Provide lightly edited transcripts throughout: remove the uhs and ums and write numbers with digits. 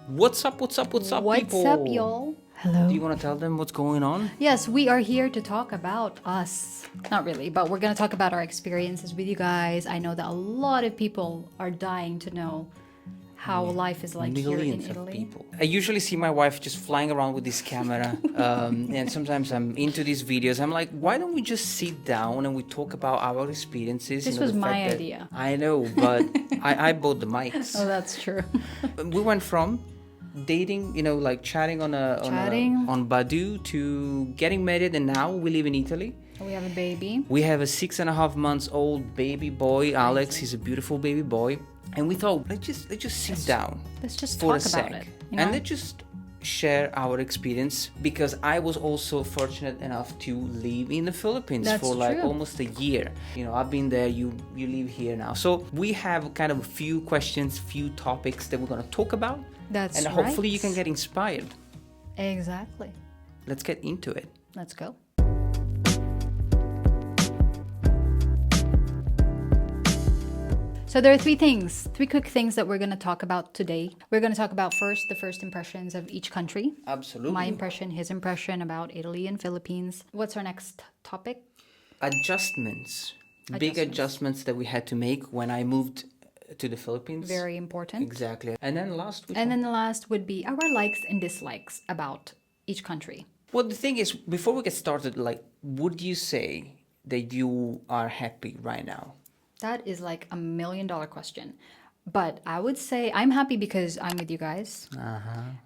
What's up, what's up, what's up, people? What's up, y'all? Hello. Do you want to tell them what's going on? Yes, we are here to talk about us. Not really, but we're going to talk about our experiences with you guys. I know that a lot of people are dying to know how life is like here in Millions of Italy. people. I usually see my wife just flying around with this camera, and sometimes I'm into these videos. I'm like, why don't we just sit down and we talk about our experiences? This was my idea. I know, but I bought the mics. Oh, that's true. We went from dating, like chatting on Badoo to getting married, and now we live in Italy. We have a baby. We have a 6.5 months old baby boy, Alex. He's a beautiful baby boy, and we thought let's just sit down. Let's just for talk a about sec, it. and let's just share our experience, because I was also fortunate enough to live in the Philippines That's for like true. almost a year. I've been there. You live here now, so we have kind of a few questions, few topics that we're gonna talk about. That's and right. hopefully you can get inspired. Exactly. Let's get into it. Let's go. So there are three quick things that we're going to talk about today. We're going to talk about the first impressions of each country. Absolutely. My impression, his impression about Italy and Philippines. What's our next topic? Adjustments. Big adjustments that we had to make when I moved to the Philippines. Very important. Exactly. And then last, And then the last would be our likes and dislikes about each country. Well, the thing is, before we get started, would you say that you are happy right now? That is like $1 million question. But I would say I'm happy because I'm with you guys.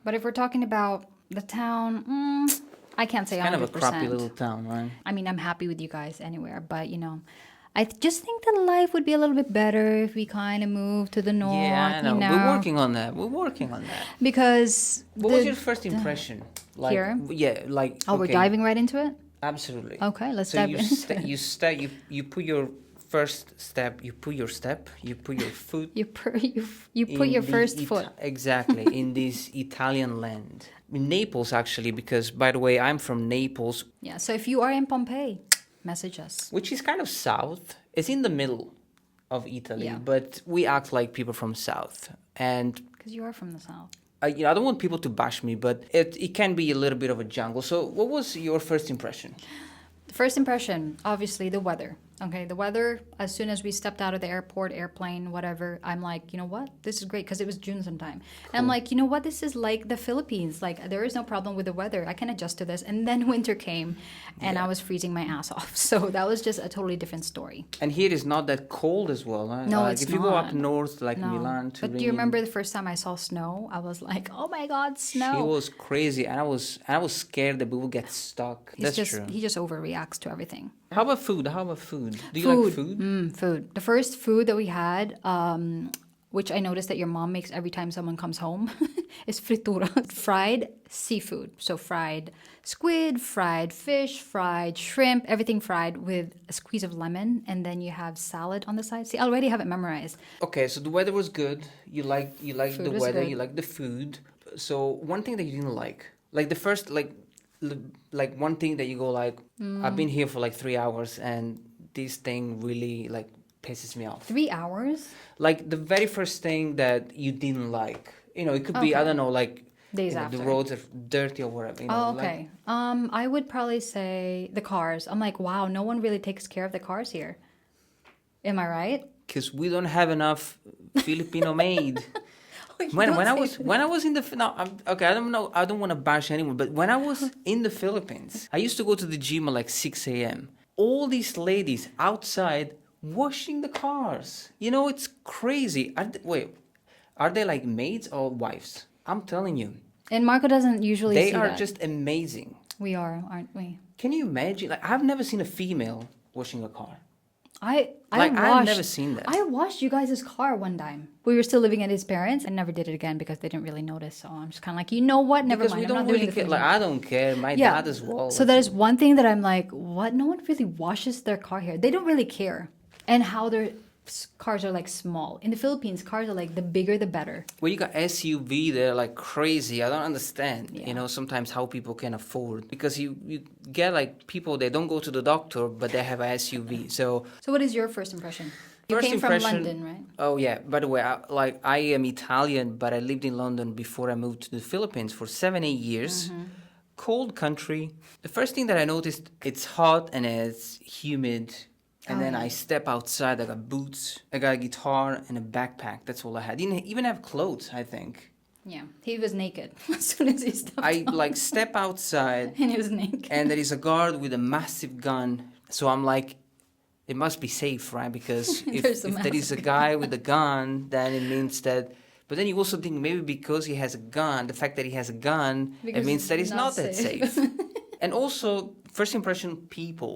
But if we're talking about the town, I can't say 100%. Kind of a crappy little town, right? I mean, I'm happy with you guys anywhere, but I just think that life would be a little bit better if we kind of move to the north. Yeah, I know. You know? We're working on that. Because what was your first impression? Here? Yeah, like. Oh, we're diving right into it? Absolutely. Okay, let's so dive you into it. you put your first step. You put your foot. You put your first foot. Exactly, in this Italian land. In Naples, actually, because, by the way, I'm from Naples. Yeah, so if you are in Pompeii, message us. Which is kind of south. It's in the middle of Italy, Yeah. but we act like people from south. And Because you are from the south. I don't want people to bash me, but it can be a little bit of a jungle. So what was your first impression? The first impression, obviously, the weather. Okay, the weather, as soon as we stepped out of the airport, airplane, whatever, I'm like, you know what? This is great, because it was June sometime. And I'm like, you know what? This is like the Philippines. Like, there is no problem with the weather. I can adjust to this. And then winter came, and I was freezing my ass off. So that was just a totally different story. And here is not that cold as well. Huh? No, like it's if you go up not. north, like No. Milan, Turin. But do you remember the first time I saw snow? I was like, oh my God, snow. It was crazy, and I was scared that we would get stuck. That's true. He just overreacts to everything. How about food? Do you like food? Food. The first food that we had, which I noticed that your mom makes every time someone comes home, is fritura. Fried seafood. So fried squid, fried fish, fried shrimp, everything fried with a squeeze of lemon. And then you have salad on the side. See, I already have it memorized. Okay, so the weather was good. You like Food the was weather. good. You like the food. So one thing that you didn't like the first one thing that you go like, I've been here for like 3 hours and this thing really like pisses me off. 3 hours? Like the very first thing that you didn't like. It could be, I don't know, like Days the after. roads are dirty or whatever. Oh, okay. I would probably say the cars. I'm like, wow, no one really takes care of the cars here. Am I right? Because we don't have enough Filipino made. When I was in the okay, I don't know, I don't want to bash anyone, but when I was in the Philippines, I used to go to the gym at like 6 a.m. All these ladies outside washing the cars. It's crazy. Are they like maids or wives? I'm telling you, And Marco doesn't usually they see are that. just amazing. We are, aren't we? Can you imagine? Like, I've never seen a female washing a car. I've never seen that. I washed you guys' car one time. We were still living at his parents. I never did it again because they didn't really notice. So I'm just kind of like, you know what? Never Because mind. we I'm don't not doing really the care. food Like, thing. I don't care. My Yeah. dad as well. So that is one thing that I'm like, what? No one really washes their car here. They don't really care. And how their cars are like small. In the Philippines, cars are like the bigger the better. Well, you got SUV, they're like crazy. I don't understand, Yeah. sometimes how people can afford. Because you get like people, they don't go to the doctor, but they have a SUV. So So what is your first impression? You First came from impression- London, right? Oh yeah. By the way, I am Italian, but I lived in London before I moved to the Philippines for 7-8 years. Cold country. The first thing that I noticed, it's hot and it's humid. And then I step outside. I got boots, I got a guitar, and a backpack. That's all I had. Didn't even have clothes. I think. Yeah, he was naked as soon as he stepped I out. like step outside, And he was naked. and there is a guard with a massive gun. So I'm like, it must be safe, right? Because if there is a guy with a gun, then it means that. But then you also think maybe because he has a gun, the fact that he has a gun, it means that it's not that safe. And also, first impression, people.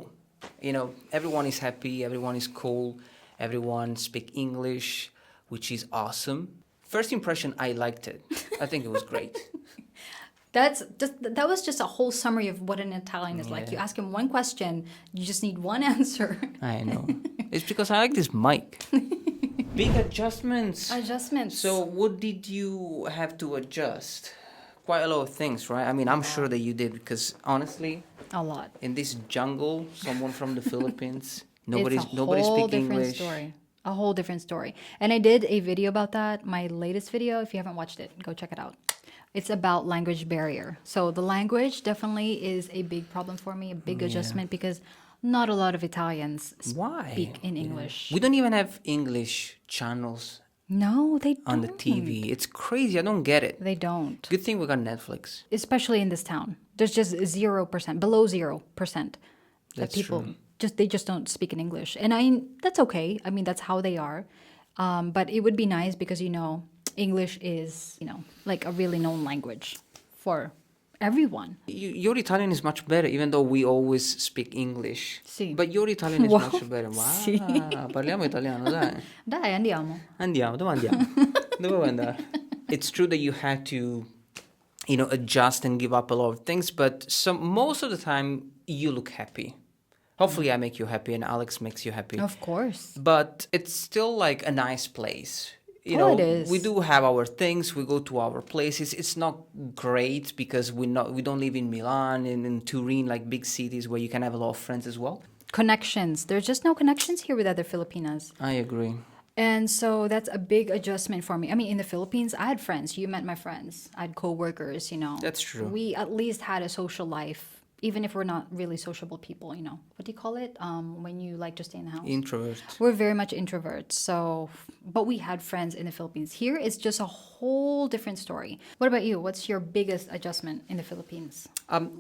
Everyone is happy, everyone is cool, everyone speak English, which is awesome. First impression, I liked it. I think it was great. That was just a whole summary of what an Italian is like. You ask him one question, you just need one answer. I know. It's because I like this mic. Big adjustments. Adjustments. So what did you have to adjust? Quite a lot of things, right? I mean, I'm sure that you did because honestly, a lot. in this jungle, someone from the Philippines, nobody speaks English. Story. A whole different story. And I did a video about that. My latest video, if you haven't watched it, go check it out. It's about language barrier. So the language definitely is a big problem for me, a big adjustment because not a lot of Italians speak in English. We don't even have English channels No, they don't. on the TV. It's crazy. I don't get it. They don't. Good thing we got Netflix. Especially in this town. There's just 0%, below 0% that That's people true. they just don't speak in English. And that's okay. I mean, that's how they are. But it would be nice because, English is, like a really known language for everyone. Your Italian is much better, even though we always speak English. Sì. But your Italian is Wow. much better. Wow. Sì. Parliamo italiano, dai. Dai, andiamo. Andiamo, dove andiamo? Dove vuoi andare? It's true that you had to, adjust and give up a lot of things, but most of the time you look happy. Hopefully I make you happy and Alex makes you happy. Of course. But it's still like a nice place. It is. We do have our things. We go to our places. It's not great because we don't live in Milan and in Turin, like big cities where you can have a lot of friends as well. Connections. There's just no connections here with other Filipinas. I agree. And so that's a big adjustment for me. I mean, in the Philippines, I had friends. You met my friends. I had co-workers, That's true. We at least had a social life, even if we're not really sociable people, What do you call it? When you like to stay in the house? Introvert. We're very much introverts. But we had friends in the Philippines. Here it's just a whole different story. What about you? What's your biggest adjustment in the Philippines?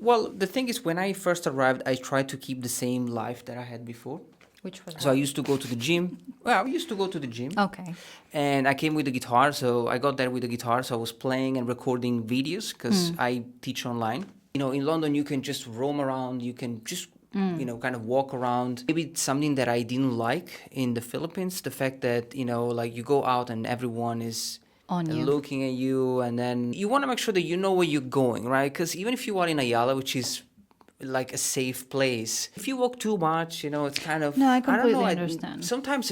Well, the thing is, when I first arrived, I tried to keep the same life that I had before. Which was So I used to go to the gym. Well, I used to go to the gym. Okay. And I came with a guitar, so I got there with a guitar. So I was playing and recording videos because I teach online. In London, you can just roam around. You can just, kind of walk around. Maybe it's something that I didn't like in the Philippines. The fact that, like you go out and everyone is On you. looking at you. And then you want to make sure that you know where you're going, right? Because even if you are in Ayala, which is like a safe place, if you walk too much, it's kind of... No, I completely don't know, understand. Sometimes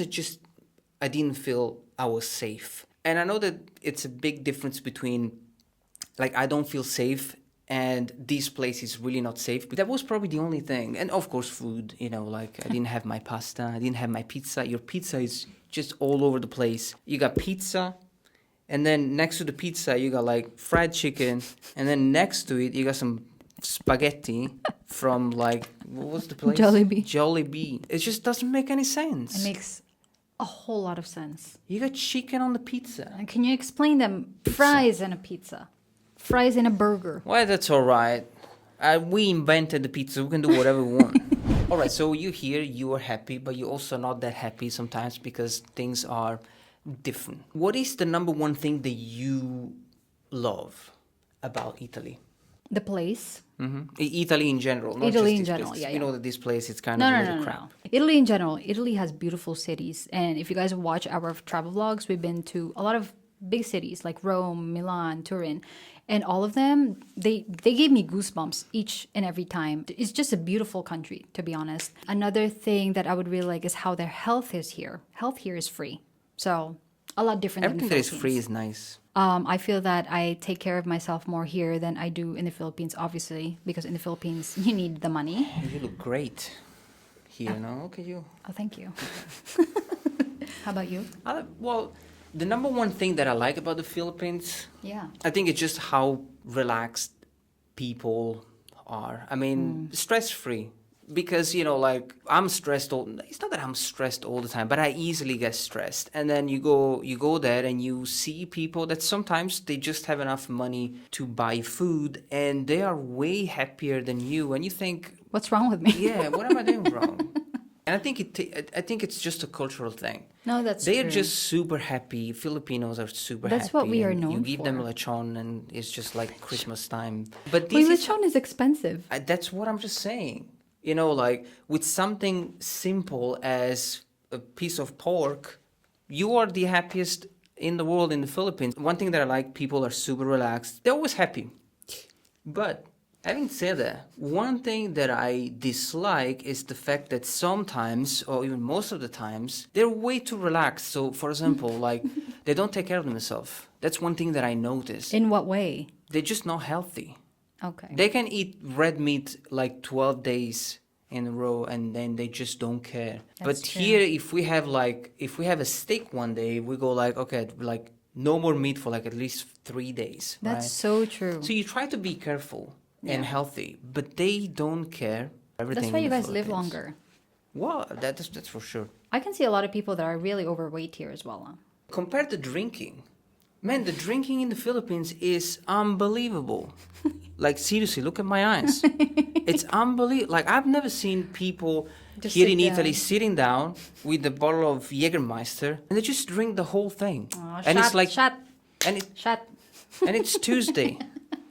I didn't feel I was safe. And I know that it's a big difference between, like, I don't feel safe and this place is really not safe. But that was probably the only thing. And of course, food, like I didn't have my pasta, I didn't have my pizza. Your pizza is just all over the place. You got pizza, and then next to the pizza, you got like fried chicken, and then next to it, you got some spaghetti from like, what was the place? Jollibee. Jollibee. It just doesn't make any sense. It makes a whole lot of sense. You got chicken on the pizza. And can you explain them? Fries in a pizza. Fries in a burger. Well, that's all right. We invented the pizza. We can do whatever we want. All right, so you here, you are happy, but you're also not that happy sometimes because things are different. What is the number one thing that you love about Italy? The place. Italy in general. Not Italy just in this general, place. yeah, You know yeah. that this place, it's kind of a little crap. No. Italy in general. Italy has beautiful cities. And if you guys watch our travel vlogs, we've been to a lot of big cities like Rome, Milan, Turin. And all of them, they gave me goosebumps each and every time. It's just a beautiful country, to be honest. Another thing that I would really like is how their health is here. Health here is free. So a lot different Everything than that the is free Philippines. is nice. I feel that I take care of myself more here than I do in the Philippines, obviously, because in the Philippines, you need the money. You look great here, no? Look at you. Oh, thank you. How about you? Well, the number one thing that I like about the Philippines, Yeah. I think it's just how relaxed people are. I mean, stress-free. Because, like, I'm stressed it's not that I'm stressed all the time, but I easily get stressed. And then you go there and you see people that sometimes they just have enough money to buy food and they are way happier than you. And you think, What's wrong with me? yeah, what am I doing wrong? And I think it's just a cultural thing. No, that's They are true. just super happy. Filipinos are super happy. That's what we are and known You give them for. lechon and it's just like Christmas time. But Well, this is, lechon is expensive. that's what I'm just saying. Like with something simple as a piece of pork, you are the happiest in the world in the Philippines. One thing that I like, people are super relaxed. They're always happy. But having said that, one thing that I dislike is the fact that sometimes, or even most of the times, they're way too relaxed. So, for example, like they don't take care of themselves. That's one thing that I noticed. In what way? They're just not healthy. Okay. They can eat red meat like 12 days in a row and then they just don't care. That's But true. here, if we have a steak one day, we go like, okay, like no more meat for like at least 3 days. That's right? so true. So you try to be careful and Yeah. healthy, but they don't care. Everything That's why in you the guys live Philippines. longer. Well, that's for sure. I can see a lot of people that are really overweight here as well. Huh? Compared to drinking, man, the drinking in the Philippines is unbelievable. Like, seriously, look at my eyes. It's unbelievable. Like, I've never seen people Just here sit in Italy down. sitting down with a bottle of Jägermeister and they just drink the whole thing. Aw, and shut, it's like, shut, and it, shut. and it's Tuesday,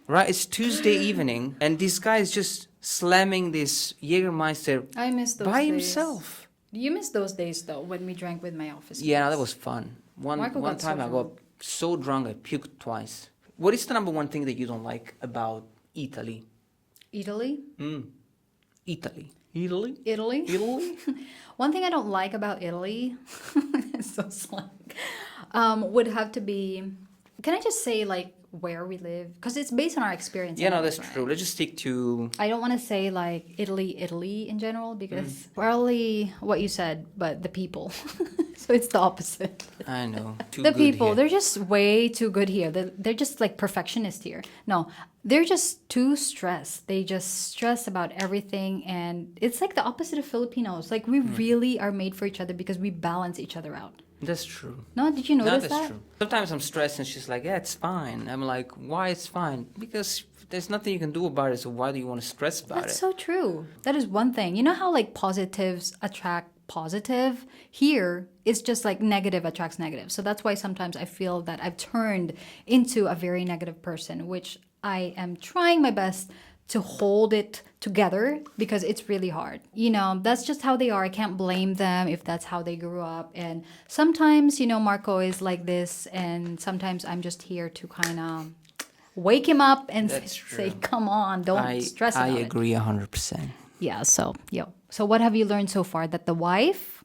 right? It's Tuesday evening, and this guy is just slamming this Jägermeister I miss those by days. himself. You miss those days though when we drank with my office. Yeah, mates. that was fun. One Michael got so time I got drunk. so drunk I puked twice. What is the number one thing that you don't like about Italy? Italy. Italy. Italy? Italy. Italy? One thing I don't like about Italy, it's so slang, would have to be. Can I just say like where we live? Because it's based on our experience. Yeah, no, anyways, that's right? true. Let's just stick to. I don't want to say like Italy in general because probably what you said, but the people. So it's the opposite. I know. Too The good people, here. they're just way too good here. They're just like perfectionists here. No, they're just too stressed. They just stress about everything. And it's like the opposite of Filipinos. Like we really are made for each other because we balance each other out. That's true. No, did you No, notice that's that? true. Sometimes I'm stressed and she's like, yeah, it's fine. I'm like, why it's fine? Because there's nothing you can do about it, so why do you want to stress about That's it? so true. That is one thing. You know how like positives attract positive? Here, it's just like negative attracts negative. So that's why sometimes I feel that I've turned into a very negative person, which I am trying my best to hold it together because it's really hard. You know, that's just how they are. I can't blame them if that's how they grew up. And sometimes, you know, Marco is like this, and sometimes I'm just here to kind of wake him up and That's say, true. come on, don't stress about I it. agree 100%. Yeah, so, So what have you learned so far? That the wife?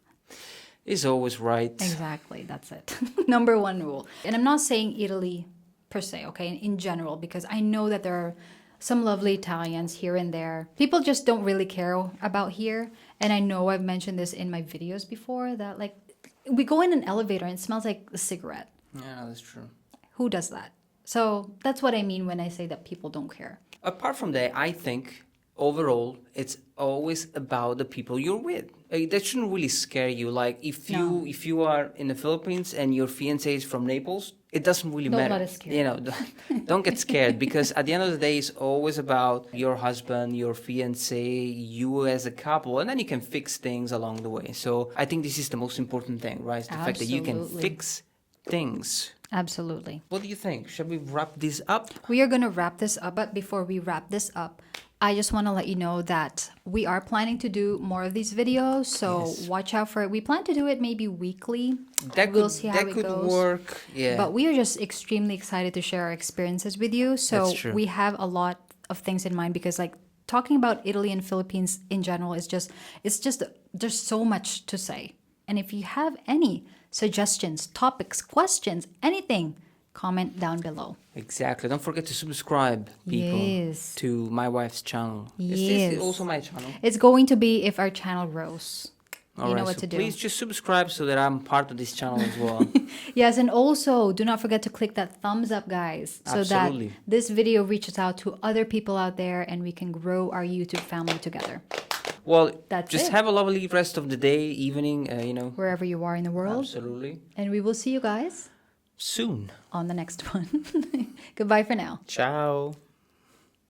Is always right. Exactly, that's it. Number one rule. And I'm not saying Italy per se, okay, in general, because I know that there are some lovely Italians here and there. People just don't really care about here. And I know I've mentioned this in my videos before, that like we go in an elevator and it smells like a cigarette. Yeah, that's true. Who does that? So that's what I mean when I say that people don't care. Apart from that, I think overall it's always about the people you're with. That shouldn't really scare you. Like if you are in the Philippines and your fiance is from Naples, it doesn't really Don't matter. let it scare You know, don't get scared because at the end of the day, it's always about your husband, your fiance, you as a couple, and then you can fix things along the way. So I think this is the most important thing, right? It's the fact that you can Absolutely. fix things. Absolutely. What do you think? Shall we wrap this up? We are going to wrap this up, but before we wrap this up, I just want to let you know that we are planning to do more of these videos, so Yes. watch out for it. We plan to do it maybe weekly. That We'll could, see how that it could goes. work. Yeah. But we are just extremely excited to share our experiences with you. So That's true. we have a lot of things in mind because like talking about Italy and Philippines in general is just there's so much to say. And if you have any suggestions, topics, questions, anything, comment down below. Exactly. Don't forget to subscribe, people, Yes. to my wife's channel. Is Yes. this also my channel? It's going to be if our channel grows. You know what to do. Please just subscribe so that I'm part of this channel as well. Yes, and also do not forget to click that thumbs up, guys, so Absolutely. that this video reaches out to other people out there and we can grow our YouTube family together. Well, That's just it. have a lovely rest of the day, evening, Wherever you are in the world. Absolutely. And we will see you guys Soon. on the next one. Goodbye for now. Ciao.